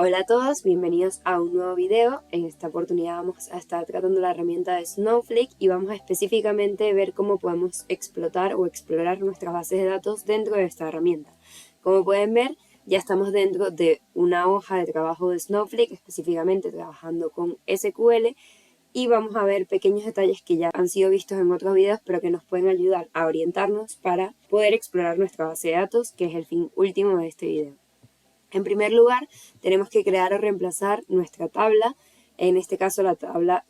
Hola a todos, bienvenidos a un nuevo video. En esta oportunidad vamos a estar tratando la herramienta de Snowflake y vamos a específicamente ver cómo podemos explotar o explorar nuestras bases de datos dentro de esta herramienta. Como pueden ver, ya estamos dentro de una hoja de trabajo de Snowflake, específicamente trabajando con SQL, y vamos a ver pequeños detalles que ya han sido vistos en otros videos, pero que nos pueden ayudar a orientarnos para poder explorar nuestra base de datos, que es el fin último de este video. En primer lugar, tenemos que crear o reemplazar nuestra tabla. En este caso la tabla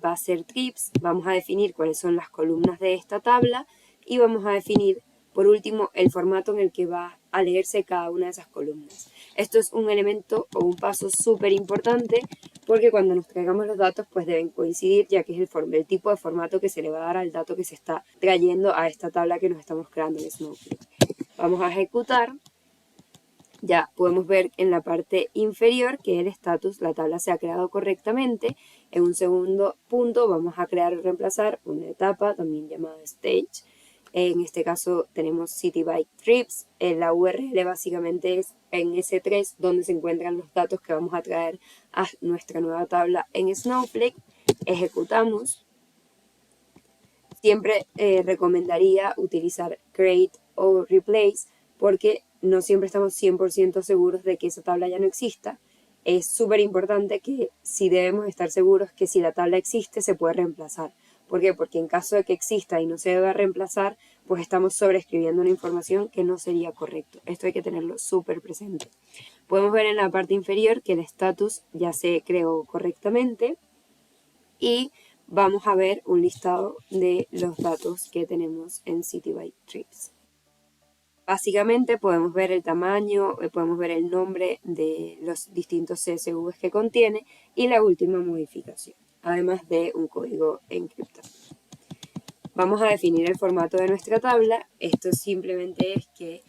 va a ser trips. Vamos a definir cuáles son las columnas de esta tabla y vamos a definir, por último, el formato en el que va a leerse cada una de esas columnas. Esto es un elemento o un paso súper importante porque cuando nos traigamos los datos pues deben coincidir, ya que es el tipo de formato que se le va a dar al dato que se está trayendo a esta tabla que nos estamos creando en Snowflake. Vamos a ejecutar. Ya podemos ver en la parte inferior que el estatus, la tabla se ha creado correctamente. En un segundo punto vamos a crear o reemplazar una etapa, también llamada stage. En este caso tenemos city by trips. La URL básicamente es en S3 donde se encuentran los datos que vamos a traer a nuestra nueva tabla en Snowflake. Ejecutamos. Siempre recomendaría utilizar create o replace porque no siempre estamos 100% seguros de que esa tabla ya no exista. Es súper importante que si debemos estar seguros que si la tabla existe se puede reemplazar. ¿Por qué? Porque en caso de que exista y no se deba reemplazar, pues estamos sobreescribiendo una información que no sería correcto. Esto hay que tenerlo súper presente. Podemos ver en la parte inferior que el status ya se creó correctamente y vamos a ver un listado de los datos que tenemos en City by Trips. Básicamente podemos ver el tamaño, podemos ver el nombre de los distintos CSVs que contiene y la última modificación, además de un código encriptado. Vamos a definir el formato de nuestra tabla. Esto simplemente es que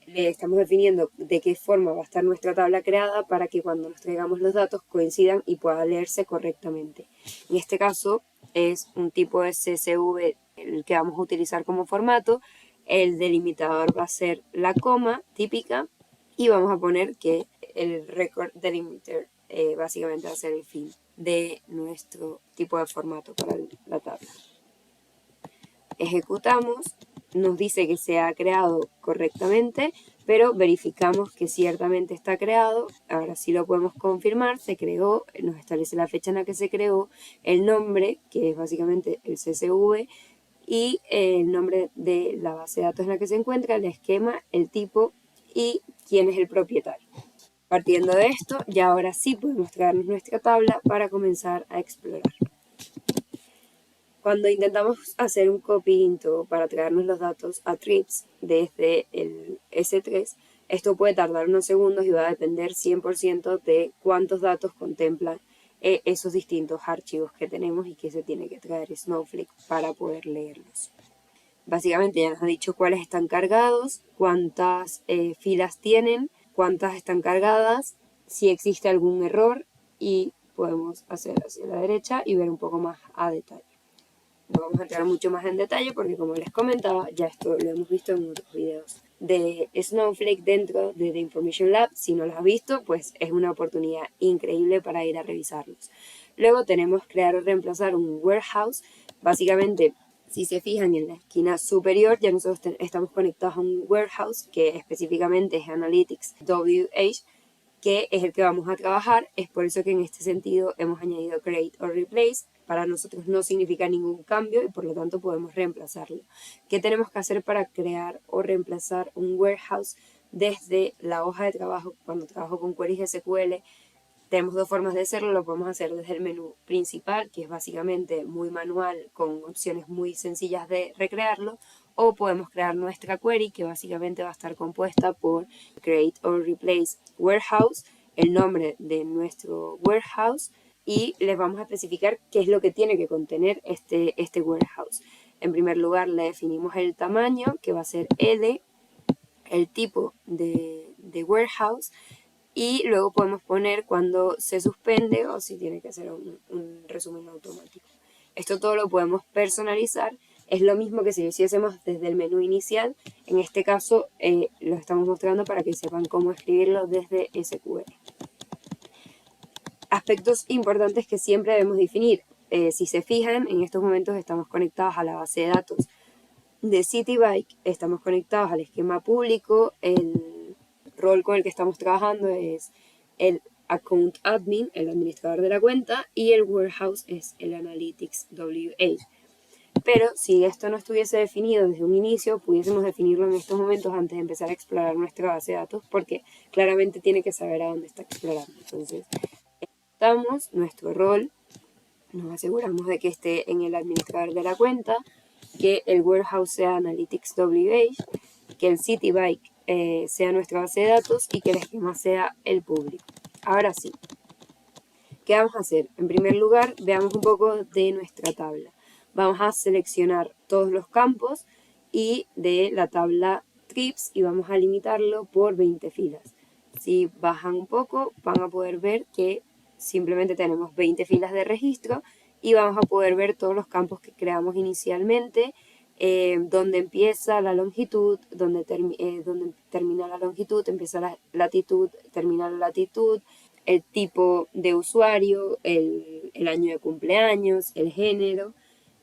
le estamos definiendo de qué forma va a estar nuestra tabla creada para que cuando nos traigamos los datos coincidan y pueda leerse correctamente. En este caso es un tipo de CSV el que vamos a utilizar como formato. El delimitador va a ser la coma típica y vamos a poner que el record delimiter básicamente va a ser el fin de nuestro tipo de formato para la tabla. Ejecutamos, nos dice que se ha creado correctamente, pero verificamos que ciertamente está creado. Ahora sí lo podemos confirmar, se creó, nos establece la fecha en la que se creó, el nombre, que es básicamente el CSV, y el nombre de la base de datos en la que se encuentra, el esquema, el tipo y quién es el propietario. Partiendo de esto, ya ahora sí podemos traernos nuestra tabla para comenzar a explorar. Cuando intentamos hacer un copy-into para traernos los datos a trips desde el S3, esto puede tardar unos segundos y va a depender 100% de cuántos datos contemplan esos distintos archivos que tenemos y que se tiene que traer Snowflake para poder leerlos. Básicamente ya nos ha dicho cuáles están cargados, cuántas filas tienen, cuántas están cargadas, si existe algún error y podemos hacer hacia la derecha y ver un poco más a detalle. No vamos a entrar mucho más en detalle porque, como les comentaba, ya esto lo hemos visto en otros videos de Snowflake dentro de The Information Lab. Si no lo has visto, pues es una oportunidad increíble para ir a revisarlos. Luego tenemos crear o reemplazar un warehouse. Básicamente, si se fijan en la esquina superior, ya nosotros estamos conectados a un warehouse que específicamente es Analytics WH, que es el que vamos a trabajar. Es por eso que en este sentido hemos añadido create o replace. Para nosotros no significa ningún cambio y por lo tanto podemos reemplazarlo. ¿Qué tenemos que hacer para crear o reemplazar un warehouse desde la hoja de trabajo? Cuando trabajo con queries SQL, tenemos dos formas de hacerlo. Lo podemos hacer desde el menú principal, que es básicamente muy manual, con opciones muy sencillas de recrearlo, o podemos crear nuestra query, que básicamente va a estar compuesta por create or replace warehouse, el nombre de nuestro warehouse, y les vamos a especificar qué es lo que tiene que contener este warehouse. En primer lugar, le definimos el tamaño, que va a ser L, el tipo de warehouse, y luego podemos poner cuando se suspende o si tiene que hacer un resumen automático. Esto todo lo podemos personalizar. Es lo mismo que si lo hiciésemos desde el menú inicial. En este caso lo estamos mostrando para que sepan cómo escribirlo desde SQL. Aspectos importantes que siempre debemos definir. Si se fijan, en estos momentos estamos conectados a la base de datos de Citybike, estamos conectados al esquema público, el rol con el que estamos trabajando es el Account Admin, el administrador de la cuenta, y el Warehouse es el Analytics WH. Pero si esto no estuviese definido desde un inicio, pudiésemos definirlo en estos momentos antes de empezar a explorar nuestra base de datos, porque claramente tiene que saber a dónde está explorando. Entonces, damos nuestro rol, nos aseguramos de que esté en el administrador de la cuenta, que el warehouse sea Analytics WH, que el Citybike sea nuestra base de datos y que el esquema sea el público. Ahora sí, ¿qué vamos a hacer? En primer lugar, veamos un poco de nuestra tabla. Vamos a seleccionar todos los campos y de la tabla trips y vamos a limitarlo por 20 filas. Si bajan un poco, van a poder ver que simplemente tenemos 20 filas de registro y vamos a poder ver todos los campos que creamos inicialmente, donde empieza la longitud, donde termina la longitud, empieza la latitud, termina la latitud, el tipo de usuario, el año de cumpleaños, el género,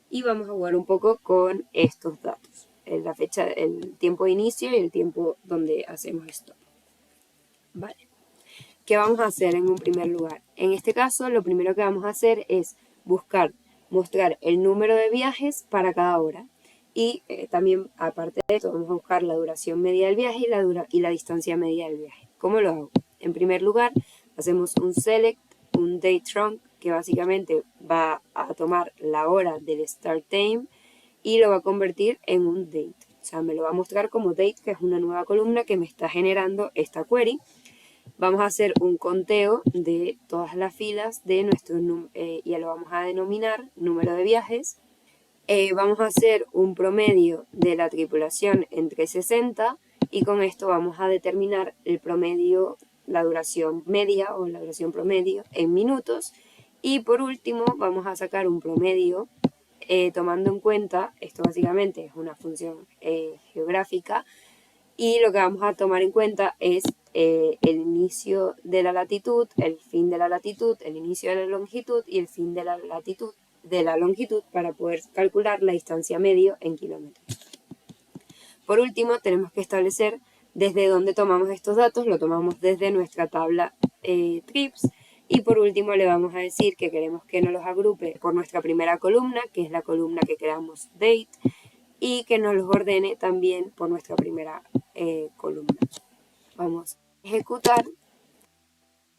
y vamos a jugar un poco con estos datos, la fecha, el tiempo de inicio y el tiempo donde hacemos esto. Vale. ¿Qué vamos a hacer en un primer lugar? En este caso, lo primero que vamos a hacer es mostrar el número de viajes para cada hora. Y también, aparte de esto, vamos a buscar la duración media del viaje y la distancia media del viaje. ¿Cómo lo hago? En primer lugar, hacemos un select, un date trunc, que básicamente va a tomar la hora del start time y lo va a convertir en un date. O sea, me lo va a mostrar como date, que es una nueva columna que me está generando esta query. Vamos a hacer un conteo de todas las filas de nuestro y lo vamos a denominar número de viajes. Vamos a hacer un promedio de la tripulación entre 60 y con esto vamos a determinar el promedio, la duración media o la duración promedio en minutos. Y por último vamos a sacar un promedio tomando en cuenta, esto básicamente es una función geográfica, y lo que vamos a tomar en cuenta es el inicio de la latitud, el fin de la latitud, el inicio de la longitud y el fin de la latitud de la longitud para poder calcular la distancia medio en kilómetros. Por último, tenemos que establecer desde dónde tomamos estos datos. Lo tomamos desde nuestra tabla trips. Y por último le vamos a decir que queremos que nos los agrupe por nuestra primera columna, que es la columna que creamos date, y que nos los ordene también por nuestra primera columna. Vamos a ejecutar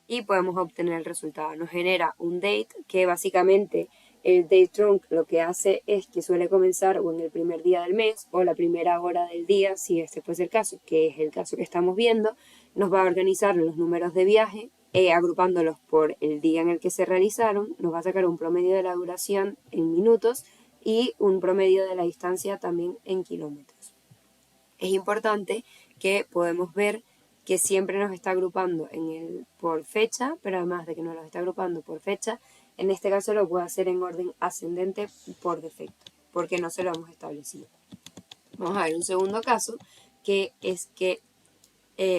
y podemos obtener el resultado. Nos genera un date que básicamente el date trunc lo que hace es que suele comenzar o en el primer día del mes o la primera hora del día, si este fuese el caso, que es el caso que estamos viendo. Nos va a organizar los números de viaje, agrupándolos por el día en el que se realizaron. Nos va a sacar un promedio de la duración en minutos y un promedio de la distancia también en kilómetros. Es importante que podemos ver que siempre nos está agrupando por fecha, pero además de que nos lo está agrupando por fecha, en este caso lo puedo hacer en orden ascendente por defecto, porque no se lo hemos establecido. Vamos a ver un segundo caso, que es que,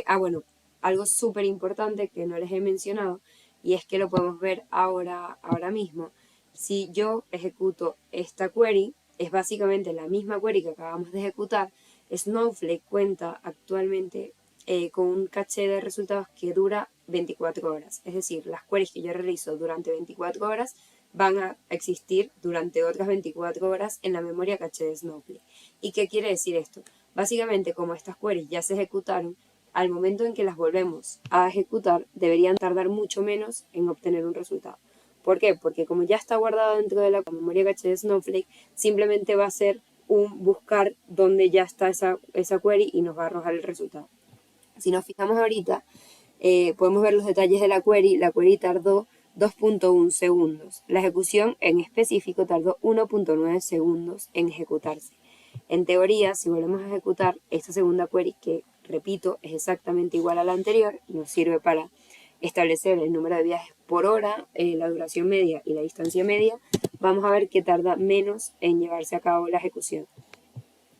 algo súper importante que no les he mencionado, y es que lo podemos ver ahora mismo. Si yo ejecuto esta query, es básicamente la misma query que acabamos de ejecutar. Snowflake cuenta actualmente con un caché de resultados que dura 24 horas. Es decir, las queries que yo realizo durante 24 horas van a existir durante otras 24 horas en la memoria caché de Snowflake. ¿Y qué quiere decir esto? Básicamente, como estas queries ya se ejecutaron, al momento en que las volvemos a ejecutar, deberían tardar mucho menos en obtener un resultado. ¿Por qué? Porque como ya está guardado dentro de la memoria caché de Snowflake, simplemente va a ser un buscar donde ya está esa query y nos va a arrojar el resultado. Si nos fijamos ahorita, podemos ver los detalles de la query. La query tardó 2.1 segundos. La ejecución en específico tardó 1.9 segundos en ejecutarse. En teoría, si volvemos a ejecutar esta segunda query, que repito, es exactamente igual a la anterior, nos sirve para establecer el número de viajes por hora, la duración media y la distancia media, vamos a ver que tarda menos en llevarse a cabo la ejecución.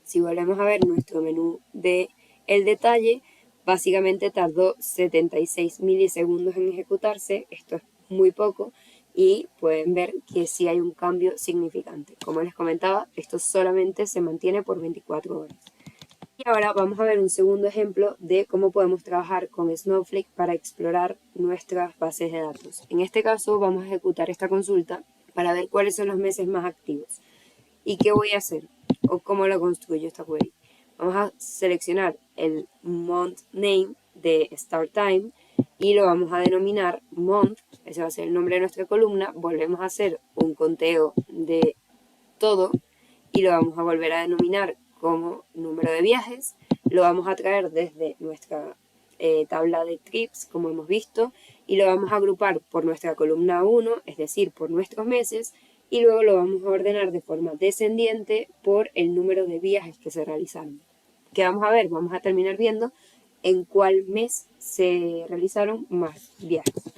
Si volvemos a ver nuestro menú de el detalle, básicamente tardó 76 milisegundos en ejecutarse. Esto es muy poco y pueden ver que sí hay un cambio significante. Como les comentaba, esto solamente se mantiene por 24 horas. Y ahora vamos a ver un segundo ejemplo de cómo podemos trabajar con Snowflake para explorar nuestras bases de datos. En este caso vamos a ejecutar esta consulta para ver cuáles son los meses más activos. ¿Y qué voy a hacer? ¿O cómo lo construyo esta query? Vamos a seleccionar el month name de start time y lo vamos a denominar month, ese va a ser el nombre de nuestra columna. Volvemos a hacer un conteo de todo y lo vamos a volver a denominar como número de viajes. Lo vamos a traer desde nuestra tabla de trips, como hemos visto, y lo vamos a agrupar por nuestra columna 1, es decir, por nuestros meses, y luego lo vamos a ordenar de forma descendiente por el número de viajes que se realizaron. ¿Qué vamos a ver? Vamos a terminar viendo en cuál mes se realizaron más viajes.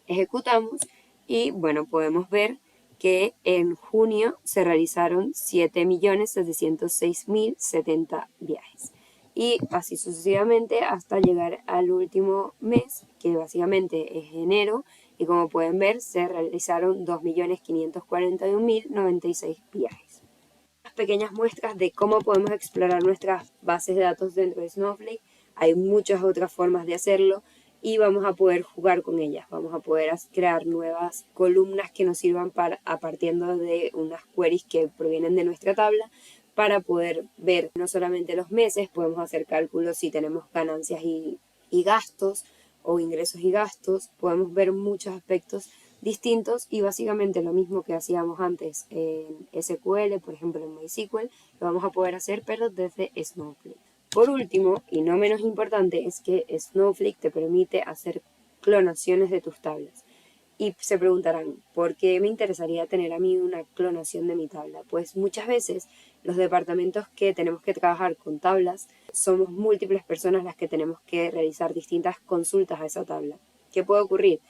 Ejecutamos y bueno, podemos ver que en junio se realizaron 7.706.070 viajes. Y así sucesivamente hasta llegar al último mes, que básicamente es enero, y como pueden ver se realizaron 2.541.096 viajes. Unas pequeñas muestras de cómo podemos explorar nuestras bases de datos dentro de Snowflake. Hay muchas otras formas de hacerlo y vamos a poder jugar con ellas. Vamos a poder crear nuevas columnas que nos sirvan partiendo de unas queries que provienen de nuestra tabla para poder ver no solamente los meses, podemos hacer cálculos si tenemos ganancias y gastos o ingresos y gastos, podemos ver muchos aspectos distintos y básicamente lo mismo que hacíamos antes en SQL, por ejemplo en MySQL, lo vamos a poder hacer pero desde Snowflake. Por último, y no menos importante, es que Snowflake te permite hacer clonaciones de tus tablas. Y se preguntarán, ¿por qué me interesaría tener a mí una clonación de mi tabla? Pues muchas veces los departamentos que tenemos que trabajar con tablas, somos múltiples personas las que tenemos que realizar distintas consultas a esa tabla. ¿Qué puede ocurrir?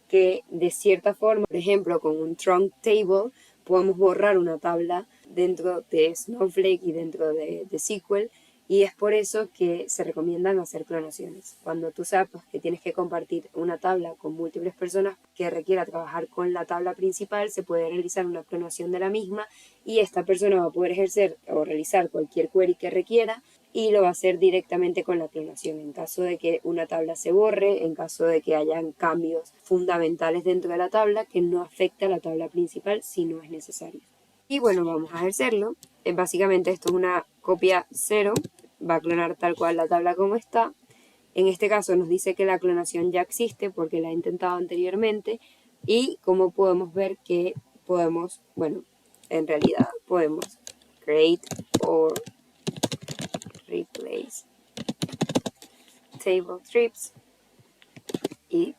Que de cierta forma, por ejemplo, con un trunk table, podemos borrar una tabla dentro de Snowflake y dentro de SQL, y es por eso que se recomiendan hacer clonaciones. Cuando tú sepas que tienes que compartir una tabla con múltiples personas que requiera trabajar con la tabla principal, se puede realizar una clonación de la misma y esta persona va a poder ejercer o realizar cualquier query que requiera y lo va a hacer directamente con la clonación. En caso de que una tabla se borre, en caso de que hayan cambios fundamentales dentro de la tabla que no afecta a la tabla principal si no es necesario. Y bueno, vamos a ejercerlo. Básicamente esto es una copia 0, va a clonar tal cual la tabla como está. En este caso nos dice que la clonación ya existe porque la he intentado anteriormente y como podemos ver que podemos, bueno, en realidad podemos create or replace table trips y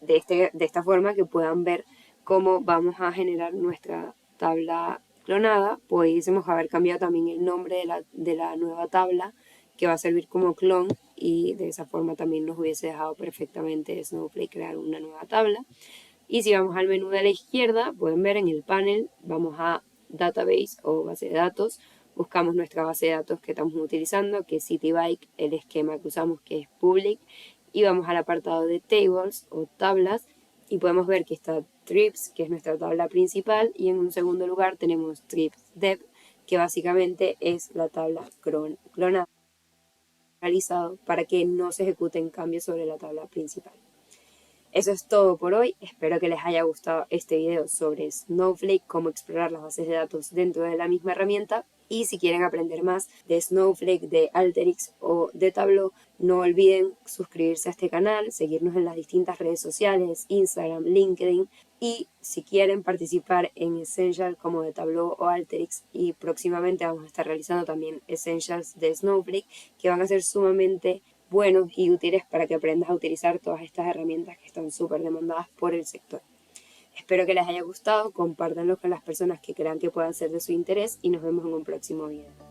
de esta forma que puedan ver cómo vamos a generar nuestra tabla clonada, pudiésemos haber cambiado también el nombre de la nueva tabla que va a servir como clon y de esa forma también nos hubiese dejado perfectamente Snowflake crear una nueva tabla. Y si vamos al menú de la izquierda, pueden ver en el panel, vamos a Database o base de datos, buscamos nuestra base de datos que estamos utilizando, que es CityBike, el esquema que usamos que es Public, y vamos al apartado de Tables o tablas, y podemos ver que está Trips, que es nuestra tabla principal, y en un segundo lugar tenemos Trips Dev, que básicamente es la tabla clonada realizado para que no se ejecuten cambios sobre la tabla principal. Eso es todo por hoy, espero que les haya gustado este video sobre Snowflake, cómo explorar las bases de datos dentro de la misma herramienta. Y si quieren aprender más de Snowflake, de Alteryx o de Tableau, no olviden suscribirse a este canal, seguirnos en las distintas redes sociales, Instagram, LinkedIn. Y si quieren participar en Essentials como de Tableau o Alteryx, y próximamente vamos a estar realizando también Essentials de Snowflake, que van a ser sumamente buenos y útiles para que aprendas a utilizar todas estas herramientas que están súper demandadas por el sector. Espero que les haya gustado, compártanlo con las personas que crean que puedan ser de su interés y nos vemos en un próximo video.